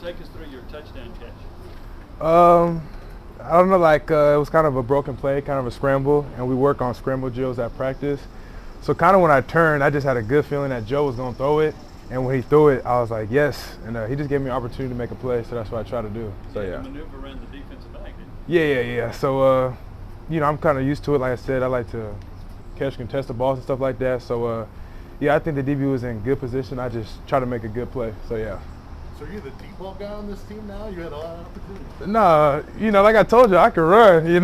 Take us through your touchdown catch. I don't know, it was kind of a broken play, kind of a scramble, and we work on scramble drills at practice. So kind of when I turned, I just had a good feeling that Joe was going to throw it, and when he threw it, I was like, yes, and he just gave me an opportunity to make a play, so that's what I tried to do. So yeah. Maneuver around the defensive back, didn't you? Yeah. So, I'm kind of used to it. Like I said, I like to catch contested balls and stuff like that. So, I think the DB was in good position. I just try to make a good play. So, yeah. So are you the deep ball guy on this team now? You had a lot of opportunities. No, like I told you, I can run,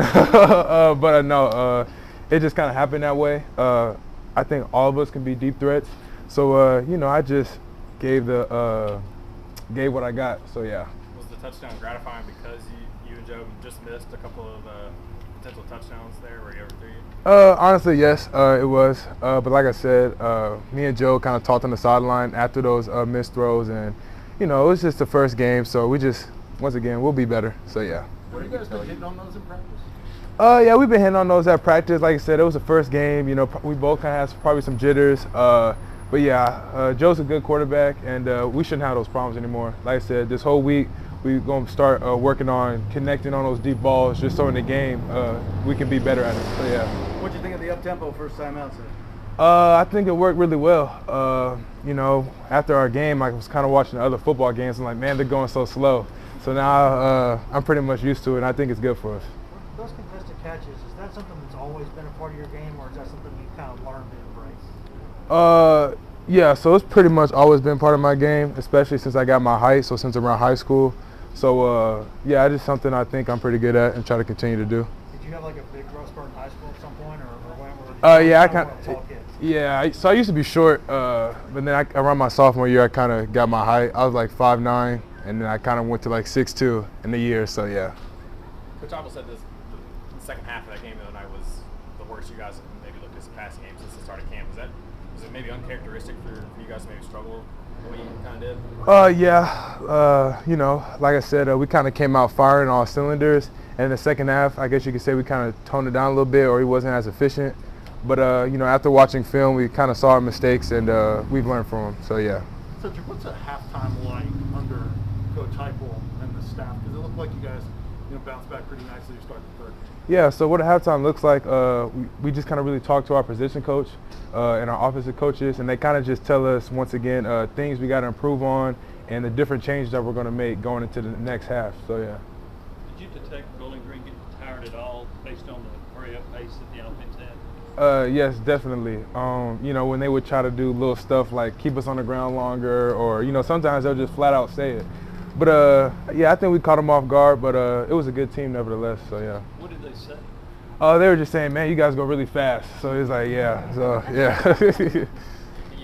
but no, it just kind of happened that way. I think all of us can be deep threats. So, I just gave what I got. So, yeah. Was the touchdown gratifying because you and Joe just missed a couple of potential touchdowns there where he overthrew you? Honestly, yes, it was. But like I said, me and Joe kind of talked on the sideline after those missed throws, and it was just the first game, so once again, we'll be better. So yeah. What have you guys been hitting on those in practice? Yeah, we've been hitting on those at practice. Like I said, it was the first game. We both kind of had probably some jitters. But yeah, Joe's a good quarterback, and we shouldn't have those problems anymore. Like I said, this whole week we're going to start working on connecting on those deep balls, just so in the game we can be better at it. So yeah. What'd you think of the up-tempo first time out, sir? I think it worked really well. After our game, I was kind of watching the other football games and like, man, they're going so slow. So now I'm pretty much used to it, and I think it's good for us. Those contested catches, is that something that's always been a part of your game, or is that something you kind of learned to embrace? Yeah, so it's pretty much always been part of my game, especially since I got my height, so since around high school. So, yeah, it's just something I think I'm pretty good at and try to continue to do. Did you have like a big growth spurt in high school at some point, or so I used to be short, but then around my sophomore year, I kind of got my height. I was like 5'9", and then I kind of went to like 6'2" in the year, so yeah. Coach Apple said the second half of that game the other night was the worst you guys have maybe looked at as a passing game since the start of camp. Was it maybe uncharacteristic for you guys to maybe struggle the way you kind of did? Yeah. Like I said, we kind of came out firing all cylinders, and in the second half, I guess you could say we kind of toned it down a little bit, or he wasn't as efficient. But, after watching film, we kind of saw our mistakes, and we've learned from them. So, yeah. Cedric, what's a halftime like under Coach Heupel and the staff? Because it looked like you guys bounced back pretty nicely to start the third. Yeah, so what a halftime looks like, we just kind of really talk to our position coach and our offensive coaches, and they kind of just tell us, once again, things we got to improve on and the different changes that we're going to make going into the next half. So, yeah. Did you detect Bowling Green getting tired at all based on the hurry-up pace that the offense had? Yes, definitely. When they would try to do little stuff like keep us on the ground longer, or sometimes they'll just flat out say it. But I think we caught them off guard. But it was a good team nevertheless. So yeah. What did they say? They were just saying, man, you guys go really fast. So it's like, yeah. So yeah. You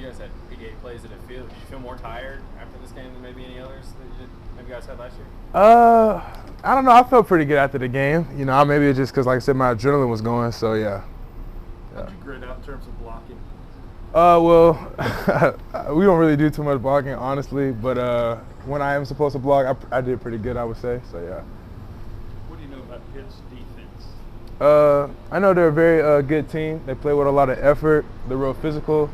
guys had 88 plays. Did you feel more tired after this game than maybe any others that maybe you guys had last year? I don't know. I felt pretty good after the game. Maybe it's just because, like I said, my adrenaline was going. So yeah. How'd you grade out in terms of blocking? We don't really do too much blocking, honestly. But when I am supposed to block, I did pretty good, I would say. So yeah. What do you know about Pitt's defense? I know they're a very good team. They play with a lot of effort. They're real physical.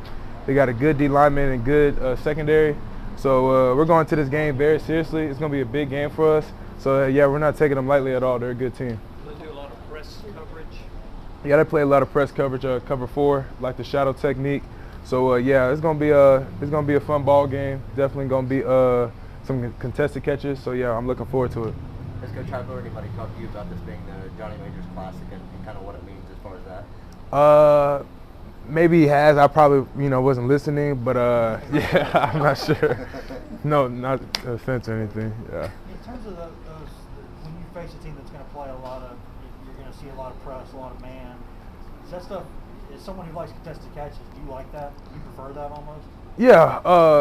They got a good D lineman and good secondary. So we're going to this game very seriously. It's going to be a big game for us. So yeah, we're not taking them lightly at all. They're a good team. Do they do a lot of press coverage? Yeah, they play a lot of press coverage, cover 4, like the shadow technique. So yeah, it's gonna be a fun ball game. Definitely gonna be some contested catches. So yeah, I'm looking forward to it. Has Coach Heupel or anybody talked to you about this being the Johnny Majors Classic and kind of what it means as far as that? Maybe he has. I probably wasn't listening, but yeah, I'm not sure. No, not offense or anything. Yeah. In terms of those, when you face a team that's going to play you're going to see a lot of press, a lot of man. Is that stuff? As someone who likes contested catches, do you like that? Do you prefer that almost? Yeah,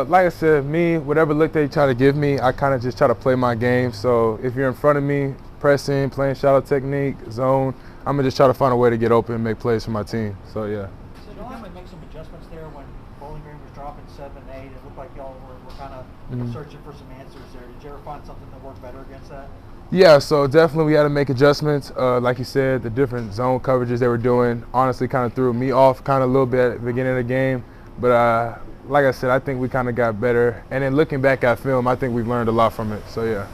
like I said, whatever look they try to give me, I kind of just try to play my game. So if you're in front of me, pressing, playing shadow technique, zone, I'm going to just try to find a way to get open and make plays for my team. So, yeah. So did you have to make some adjustments there when Bowling Green was dropping 7-8? It looked like y'all were kind of searching for some answers there. Did you ever find something that worked better against that? Yeah, so definitely we had to make adjustments. Like you said, the different zone coverages they were doing honestly kind of threw me off kind of a little bit at the beginning of the game. But like I said, I think we kind of got better. And then looking back at film, I think we've learned a lot from it. So yeah.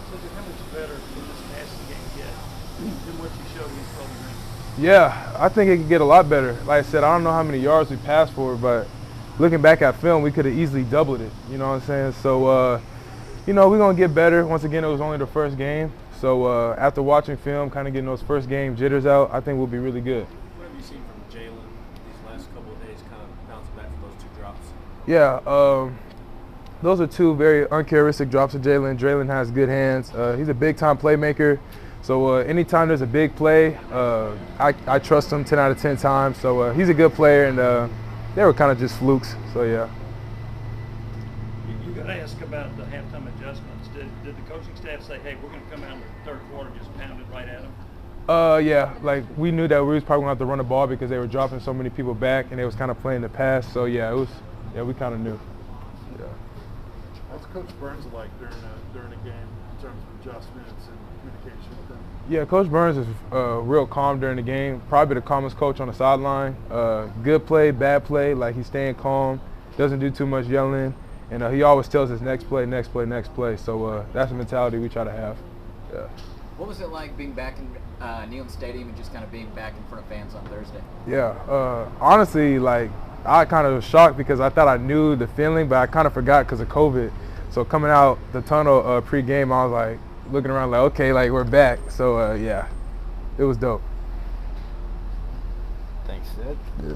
Cedric, how much better can this passing game get than what you showed against Bowling Green? Yeah, I think it could get a lot better. Like I said, I don't know how many yards we passed for, but looking back at film, we could have easily doubled it. You know what I'm saying? So, you know, we're going to get better. Once again, it was only the first game. So after watching film, kind of getting those first game jitters out, I think we'll be really good. What have you seen from Jaylen these last couple of days, kind of bouncing back from those 2 drops? Yeah, those are 2 very uncharacteristic drops of Jaylen. Jaylen has good hands. He's a big-time playmaker. So anytime there's a big play, I trust him 10 out of 10 times. So he's a good player, and they were kind of just flukes. So yeah. You got to ask about the halftime adjustments. Did the coaching staff say, hey, we're going to come out in the third quarter and just pound it right at them? Yeah, like we knew that we was probably going to have to run the ball because they were dropping so many people back, and they was kind of playing the pass. So yeah, we kind of knew. Yeah. What's Coach Burns like during a game in terms of adjustments and communication with them? Yeah, Coach Burns is real calm during the game. Probably the calmest coach on the sideline. Good play, bad play. Like he's staying calm, doesn't do too much yelling, and he always tells us next play, next play, next play. So that's the mentality we try to have. Yeah. What was it like being back in Neyland Stadium and just kind of being back in front of fans on Thursday? Yeah, honestly, like I kind of was shocked because I thought I knew the feeling, but I kind of forgot because of COVID. So coming out the tunnel pre-game, I was like looking around like, okay, like we're back. So yeah, it was dope. Thanks, Sid. Yeah.